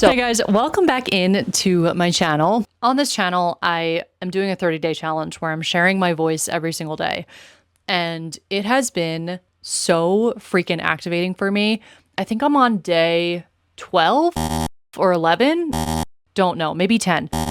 So hey guys, welcome back in to my channel. On this channel, I am doing a 30-day challenge where I'm sharing my voice every single day. And it has been so freaking activating for me. I think I'm on day 12 or 11. Don't know, maybe 10. But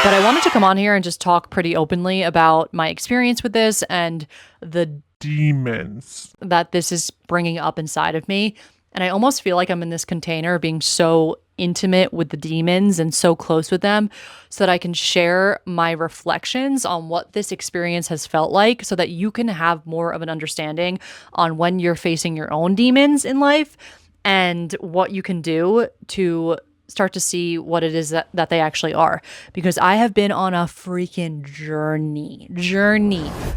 I wanted to come on here and just talk pretty openly about my experience with this and the demons that this is bringing up inside of me. And I almost feel like I'm in this container being so intimate with the demons and so close with them so that I can share my reflections on what this experience has felt like so that you can have more of an understanding on when you're facing your own demons in life and what you can do to start to see what it is that they actually are. Because I have been on a freaking journey.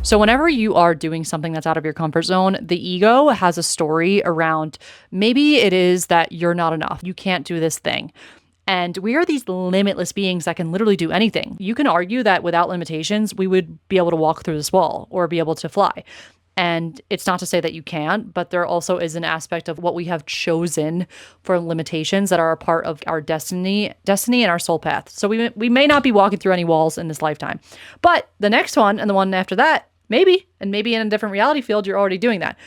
So whenever you are doing something that's out of your comfort zone, the ego has a story around maybe it is that you're not enough. You can't do this thing. And we are these limitless beings that can literally do anything. You can argue that without limitations, we would be able to walk through this wall or be able to fly. And it's not to say that you can't, but there also is an aspect of what we have chosen for limitations that are a part of our destiny and our soul path. So we may not be walking through any walls in this lifetime, but the next one and the one after that, maybe, and maybe in a different reality field, you're already doing that.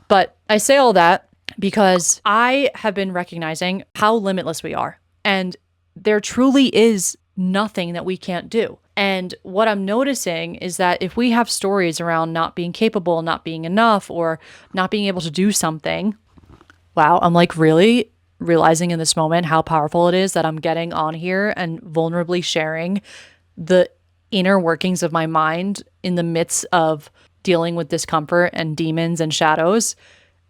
But I say all that because I have been recognizing how limitless we are. And there truly is nothing that we can't do. And what I'm noticing is that if we have stories around not being capable, not being enough, or not being able to do something, wow, I'm like really realizing in this moment how powerful it is that I'm getting on here and vulnerably sharing the inner workings of my mind in the midst of dealing with discomfort and demons and shadows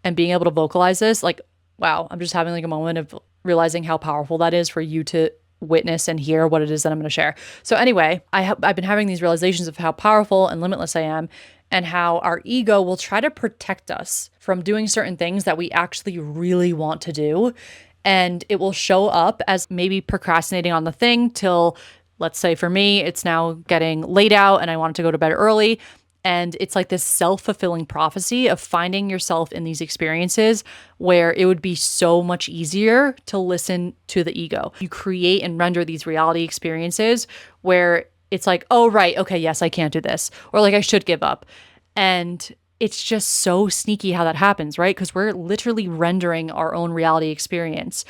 and being able to vocalize this. Like, wow, I'm just having like a moment of realizing how powerful that is for you to witness and hear what it is that I'm going to share. So anyway, I've been having these realizations of how powerful and limitless I am and how our ego will try to protect us from doing certain things that we actually really want to do. And it will show up as maybe procrastinating on the thing till, let's say for me, it's now getting late out and I want to go to bed early. And it's like this self-fulfilling prophecy of finding yourself in these experiences where it would be so much easier to listen to the ego. You create and render these reality experiences where it's like, oh, right, okay, yes, I can't do this. Or like, I should give up. And it's just so sneaky how that happens, right? Because we're literally rendering our own reality experience.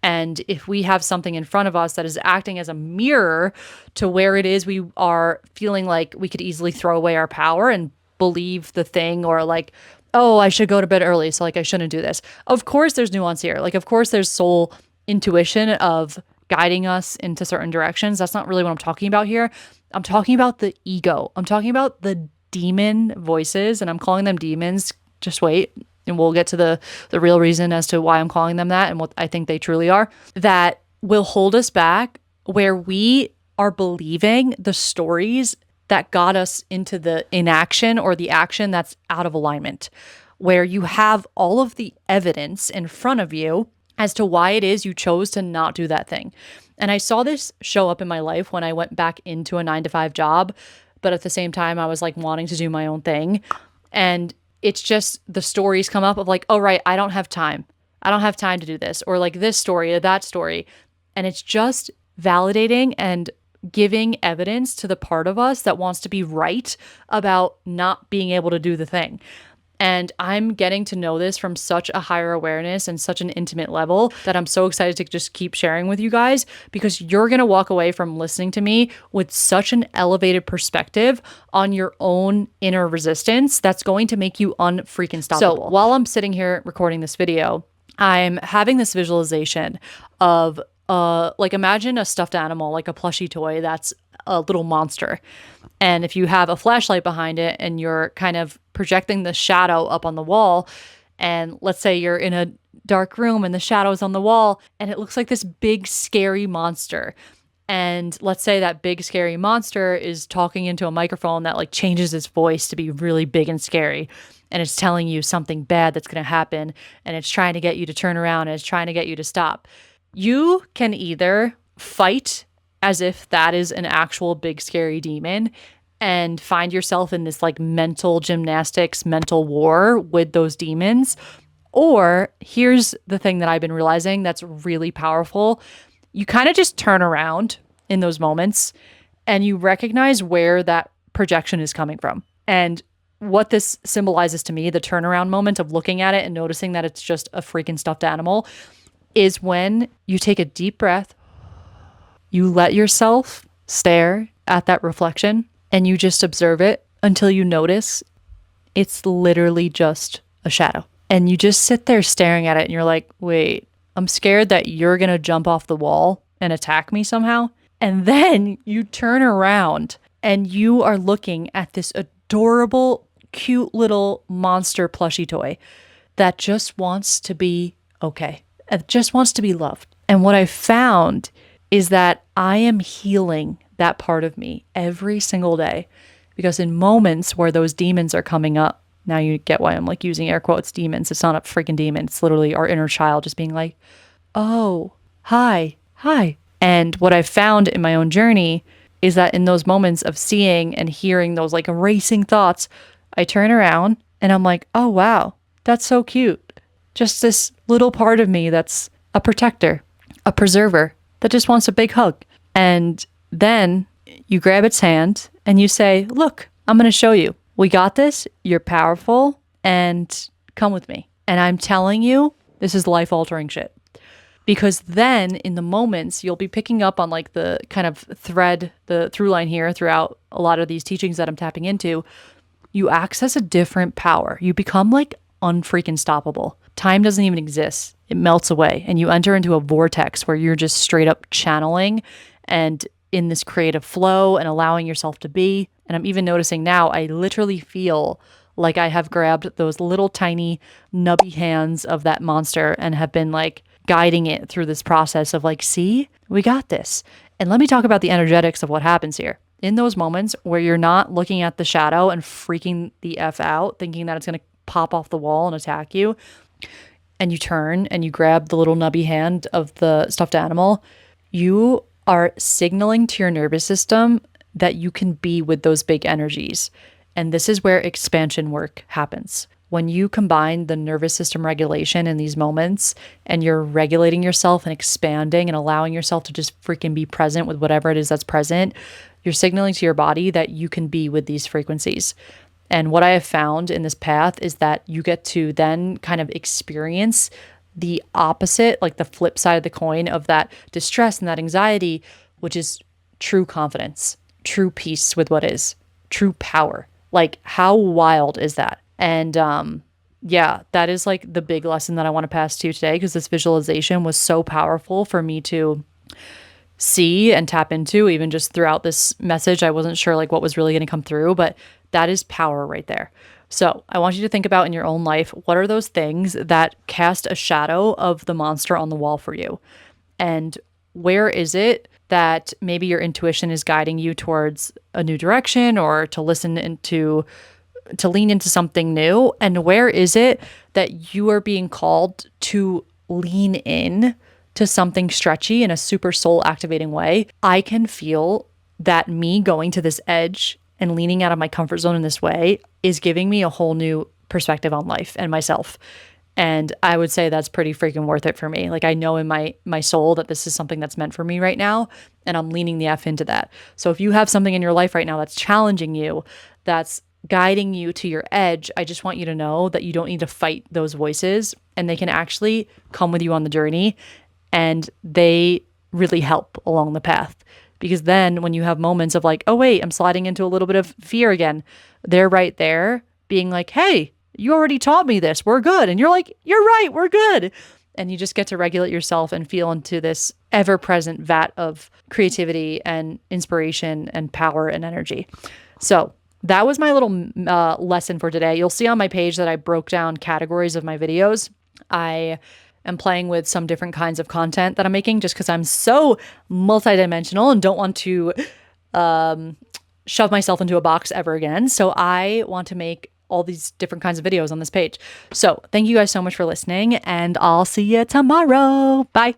And if we have something in front of us that is acting as a mirror to where it is we are feeling like we could easily throw away our power and believe the thing, or like, oh, I should go to bed early, so like I shouldn't do this. Of course, there's nuance here. Like, of course, there's soul intuition of guiding us into certain directions. That's not really what I'm talking about here. I'm talking about the ego. I'm talking about the demon voices, and I'm calling them demons. Just wait. And we'll get to the real reason as to why I'm calling them that and what I think they truly are, that will hold us back, where we are believing the stories that got us into the inaction or the action that's out of alignment, where you have all of the evidence in front of you as to why it is you chose to not do that thing. And I saw this show up in my life when I went back into a 9-to-5 job, but at the same time, I was like wanting to do my own thing. And it's just the stories come up of like, oh, right, I don't have time. I don't have time to do this. Or like this story or that story. And it's just validating and giving evidence to the part of us that wants to be right about not being able to do the thing. And I'm getting to know this from such a higher awareness and such an intimate level that I'm so excited to just keep sharing with you guys, because you're going to walk away from listening to me with such an elevated perspective on your own inner resistance that's going to make you unfreaking stoppable. So while I'm sitting here recording this video, I'm having this visualization of like, imagine a stuffed animal, like a plushie toy that's a little monster. And if you have a flashlight behind it and you're kind of projecting the shadow up on the wall, and let's say you're in a dark room and the shadow's on the wall and it looks like this big scary monster. And let's say that big scary monster is talking into a microphone that like changes its voice to be really big and scary. And it's telling you something bad that's going to happen. And it's trying to get you to turn around and it's trying to get you to stop. You can either fight as if that is an actual big scary demon and find yourself in this like mental gymnastics, mental war with those demons, Or here's the thing that I've been realizing that's really powerful. You kind of just turn around in those moments and you recognize where that projection is coming from. And what this symbolizes to me, the turnaround moment of looking at it and noticing that it's just a freaking stuffed animal, is when you take a deep breath, you let yourself stare at that reflection, and you just observe it until you notice it's literally just a shadow. And you just sit there staring at it and you're like, wait, I'm scared that you're going to jump off the wall and attack me somehow. And then you turn around and you are looking at this adorable, cute little monster plushie toy that just wants to be okay. It just wants to be loved. And what I found is that I am healing that part of me every single day, because in moments where those demons are coming up, now you get why I'm like using air quotes demons. It's not a freaking demon. It's literally our inner child just being like, oh, hi. And what I've found in my own journey is that in those moments of seeing and hearing those like racing thoughts, I turn around and I'm like, oh, wow, that's so cute. Just this little part of me that's a protector, a preserver that just wants a big hug. And then you grab its hand and you say, look, I'm going to show you. We got this. You're powerful and come with me. And I'm telling you, this is life altering shit. Because then in the moments, you'll be picking up on like the kind of thread, the through line here throughout a lot of these teachings that I'm tapping into. You access a different power. You become like unfreaking stoppable. Time doesn't even exist. It melts away and you enter into a vortex where you're just straight up channeling and in this creative flow and allowing yourself to be. And I'm even noticing now, I literally feel like I have grabbed those little tiny nubby hands of that monster and have been like guiding it through this process of like, see, we got this. And let me talk about the energetics of what happens here. In those moments where you're not looking at the shadow and freaking the F out, thinking that it's going to pop off the wall and attack you, and you turn and you grab the little nubby hand of the stuffed animal, you are signaling to your nervous system that you can be with those big energies. And this is where expansion work happens. When you combine the nervous system regulation in these moments and you're regulating yourself and expanding and allowing yourself to just freaking be present with whatever it is that's present, you're signaling to your body that you can be with these frequencies. And what I have found in this path is that you get to then kind of experience the opposite, like the flip side of the coin of that distress and that anxiety, which is true confidence, true peace with what is, true power. Like, how wild is that? And yeah, that is like the big lesson that I want to pass to you today, because this visualization was so powerful for me to see and tap into. Even just throughout this message, I wasn't sure like what was really going to come through, but that is power right there. So I want you to think about in your own life, what are those things that cast a shadow of the monster on the wall for you? And where is it that maybe your intuition is guiding you towards a new direction or to lean into something new? And where is it that you are being called to lean in to something stretchy in a super soul activating way? I can feel that me going to this edge and leaning out of my comfort zone in this way is giving me a whole new perspective on life and myself. And I would say that's pretty freaking worth it for me. Like, I know in my soul that this is something that's meant for me right now, and I'm leaning the F into that. So if you have something in your life right now that's challenging you, that's guiding you to your edge, I just want you to know that you don't need to fight those voices, and they can actually come with you on the journey, and they really help along the path. Because then when you have moments of like, oh wait, I'm sliding into a little bit of fear again, they're right there being like, hey, you already taught me this, we're good. And you're like, you're right, we're good. And you just get to regulate yourself and feel into this ever-present vat of creativity and inspiration and power and energy. So that was my little lesson for today. You'll see on my page that I broke down categories of my videos. I am playing with some different kinds of content that I'm making just because I'm so multidimensional and don't want to shove myself into a box ever again. So I want to make all these different kinds of videos on this page. So thank you guys so much for listening, and I'll see you tomorrow. Bye.